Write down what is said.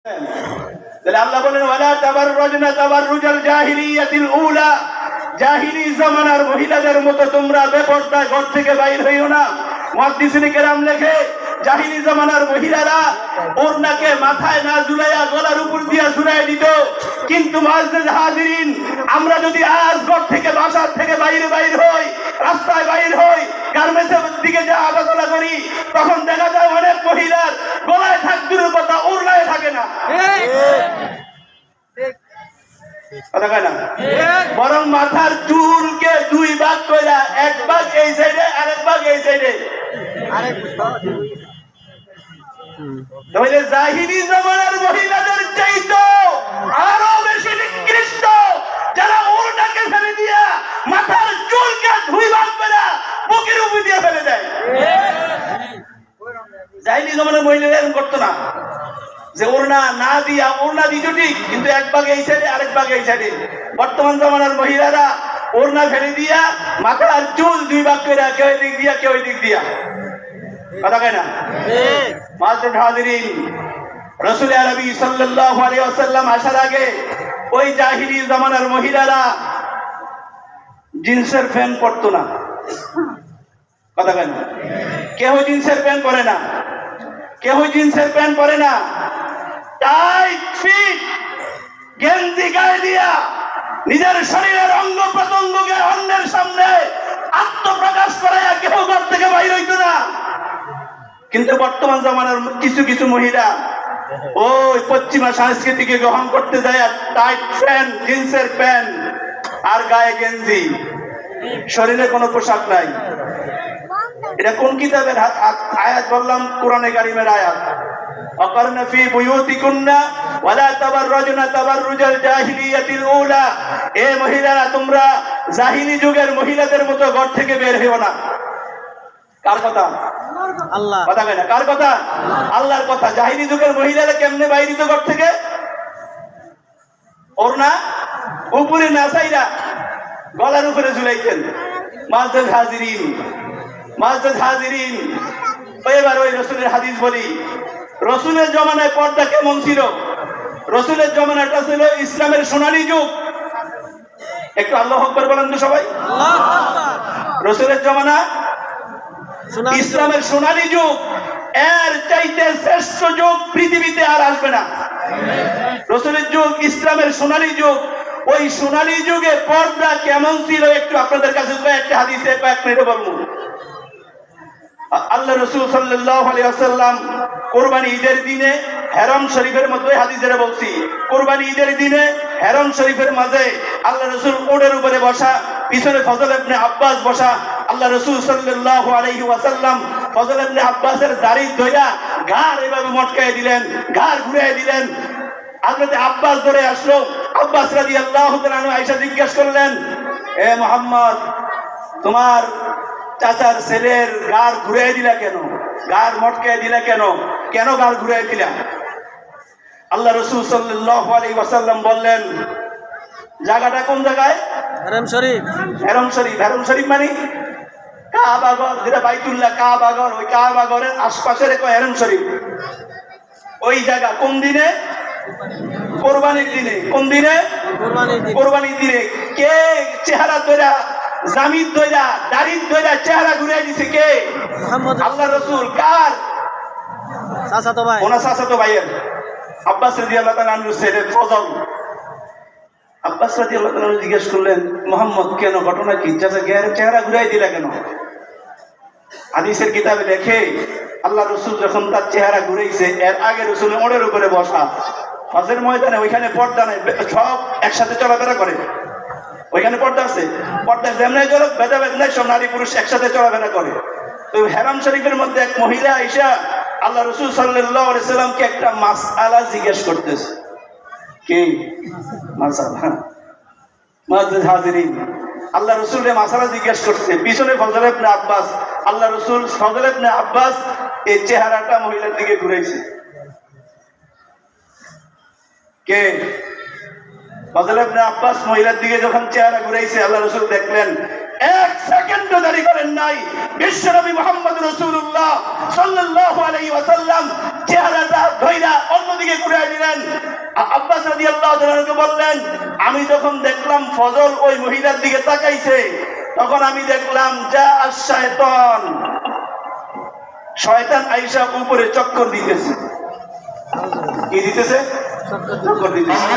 তাহলে আল্লাহ বলেন ওয়ালা তাবাররুজনা তাবাররুজাল জাহিলিয়াতিল উলা, জাহিলি জামানার মহিলাদের মতো তোমরা বেপরদায় ঘর থেকে বাইর হইও না। মুহাদ্দিসিনে কেরাম লেখে জাহিলি জামানার মহিলারা ওড়নাকে মাথায় না ঝুলাইয়া গলার উপর দিয়া ঝুলাই দিত। কিন্তু মুআজ্জিজ হাজিরিন, আমরা যদি আজ ঘর থেকে বাসার থেকে বাইরে বাইর হই, রাস্তায় বাইর হই, গার্মেন্টসের দিকে যা হাঁটাচলা করি, তখন দেখা যায় অনেক মহিলার গলায় থাকতে কথা ওড়নায় থাকে না, কথা কয় না, বরং মাথার চুলকে দুই ভাগ কইরা এক ভাগ এই সাইডে আরেক ভাগ এই সাইডে। তাহলে জাহিলি জামানার মহিলাদের চাইতো আরো বেশি নিকৃষ্ট যারা ওড়নাকে ফেলে দিয়া মাথার চুলকে দুই ভাগ কইরা বুকের উপর দিয়ে ফেলে দেয়। জাহিলি জামানার মহিলারা এরকম করতো না যে ওড়না না দিয়া, ওড়না দিত ঠিক কিন্তু এক ভাগ এই সাইডে আরেক ভাগ এই সাইডে। বর্তমান জামানার মহিলারা ওড়না ফেলে দিয়া মাথার চুল দুই ভাগ করে কেউ দিক দিয়া কেউ দিক দিয়া, কথা কয় না। মুআজ্জিজ হাজিরিন, রাসূল আরবি সাল্লাল্লাহু আলাইহি ওয়াসাল্লাম আসার আগে ওই জাহিলি জামানার মহিলারা জিন্সের প্যান্ট পরতো না, কথা কয় না। কেউ জিন্সের প্যান্ট পরে না, কেউ জিন্সের প্যান্ট পরে না, টাইট ফিট গেঞ্জি গায়ে দিয়া নিজের শরীরের অঙ্গ প্রত্যঙ্গকে অন্যের সামনে আত্মপ্রকাশ করাইয়া কেউ ঘর থেকে বাইর হইতো না। কিন্তু বর্তমান জামানার কিছু কিছু মহিলা ওই পশ্চিমা সংস্কৃতিকে গ্রহণ করতে যায়, টাইট প্যান্ট, জিন্সের প্যান্ট আর গায়ে গেঞ্জি, শরীরে কোনো পোশাক নাই। এটা কোন কিতাবের আয়াত বললাম? কোরআনে কারীমের আয়াত। ওয়াকারনা ফি বুয়ুতিকুন্না ওয়ালা তাবাররাজনা তাবাররুজাল জাহিলিয়াতিল উলা, এ মহিলারা তোমরা জাহিলি যুগের মহিলাদের মতো ঘর থেকে বের হইও না। কার কথা? আল্লাহ, কথা কয় না। কার কথা? আল্লাহর কথা। জাহিলি যুগের মহিলারা কেমনে বাইর হইতো ঘর থেকে? ওড়না উপরে না চাইরা গলার উপরে ঝুলাইতেন। মুআজ্জিজ হাজিরিন, মুআজ্জিজ হাজিরিন, এবার ওই রাসূলের হাদিস বলি। রাসূলের জমানায় পর্দা কেমন ছিল? রাসূলের জমানাটা ছিল ইসলামের সোনালী যুগ। একটু আল্লাহু আকবার বলেন তো সবাই। আল্লাহু আকবার। রাসূলের জমানা ইসলামের সোনালী যুগ, এর চাইতে শ্রেষ্ঠ যুগ পৃথিবীতে আর আসবে না। রাসূলের যুগ ইসলামের সোনালী যুগ। ওই সোনালী যুগে পর্দা কেমন ছিল একটু আপনাদের কাছে একটা হাদিসে কয়েক মিনিটে বলবো। আল্লাহ রাসূল সাল্লাল্লাহু আলাইহি ওয়াসাল্লাম কুরবানি ঈদের দিনে হেরম শরীফের মধ্যে, হাদিসে বলছি, কুরবানি ঈদের দিনে হেরম শরীফের মাঝে আল্লাহ রাসূল উটের উপরে বসা, পিছনে ফজল ইবনে আব্বাস বসা। আল্লাহ রাসূল সাল্লাল্লাহু আলাইহি ওয়াসাল্লাম ফজল ইবনে আব্বাসের দাড়ি ধইরা ঘাড় এভাবে মটকায় দিলেন, ঘাড় ঘুরিয়ে দিলেন। হযরত আব্বাস ধরে আসলো। আব্বাস রাদিয়াল্লাহু তাআলা আনহু আয়েশা জিজ্ঞেস করলেন, এ মুহাম্মদ, তোমার চাচার ছেলের গাড় ঘুরিয়ে দিলা কেন? গাড় মটকায় দিলা কেন? কেন গাড় ঘুরিয়ে দিলা? আল্লাহ রাসূল সাল্লাল্লাহু আলাইহি ওয়াসাল্লাম বললেন, জায়গাটা কোন জায়গায়? হেরম শরীফ। হেরম শরীফ। হেরম শরীফ মানে কাবা ঘর, যেটা বাইতুল্লাহ কাবা ঘর, ওই কাবা ঘরের আশপাশের এক হেরম শরীফ। ওই জায়গা কোন দিনে? কোরবানির দিনে। কোন দিনে? কোরবানির দিনে। কে চেহারা ধরে, জামিদ ধইরা, দাড়ি ধইরা চেহারা ঘুরাই দিছে? কে? আল্লাহ রাসূল। কার? চাচাতো ভাই। ওনার চাচাতো ভাইয়ের আব্বাস রাদিয়াল্লাহু তাআলা আনহু ছেলে ফজল। আব্বাস রাদিয়াল্লাহু তাআলা জিজ্ঞেস করলেন, মুহাম্মদ কেন, ঘটনা কি? চাচা চেহারা ঘুরাই দিলা কেন? হাদিসের কিতাবে লেখে, আল্লাহ রাসূল যখন তার চেহারা ঘুরাইছে, এর আগে রাসূলের ওড়ের উপরে বসা, হজের ময়দানে ওইখানে পর্দা নাই, সব একসাথে চলাফেরা করে। ওইখানে পর্দা আছে, পর্দা যেমন ভেদাভেদ নাই, সব নারী পুরুষ একসাথে চলাফেরা করে। তো হেরাম শরীফের মধ্যে এক মহিলা আইসা আল্লাহ রাসূল সাল্লাল্লাহু আলাইহি সাল্লামকে একটা মাসআলা জিজ্ঞেস করতেছে। কি মাসআলা? মুআজ্জিজ হাজিরিন, আল্লাহ রাসূলকে মাসআলা জিজ্ঞেস করছে। পিছনে ফজল ইবনে আব্বাস। আল্লাহ রাসূল ফজল ইবনে আব্বাস এই চেহারাটা মহিলার দিকে ঘুরাইছে। কে? ফজল ইবনে আব্বাস মহিলার দিকে যখন চেহারা ঘুরাইছে, আল্লাহ রাসূল দেখলেন এক সেকেন্ডও দেরি করেন নাই। বিশ্বনবী মুহাম্মদ রাসূলুল্লাহ সাল্লাল্লাহু আলাইহি ওয়াসাল্লাম চেহারাটা ধইরা অন্যদিকে ঘুরিয়ে দিলেন। আব্বাস রাদিয়াল্লাহু তাআলা বললেন, আমি যখন দেখলাম ফজল ওই মহিলার দিকে তাকাইছে, তখন আমি দেখলাম যা শয়তান, শয়তান আয়েশা উপরে চক্কর দিতেছে। কি দিতেছে? চক্কর দিতেছে।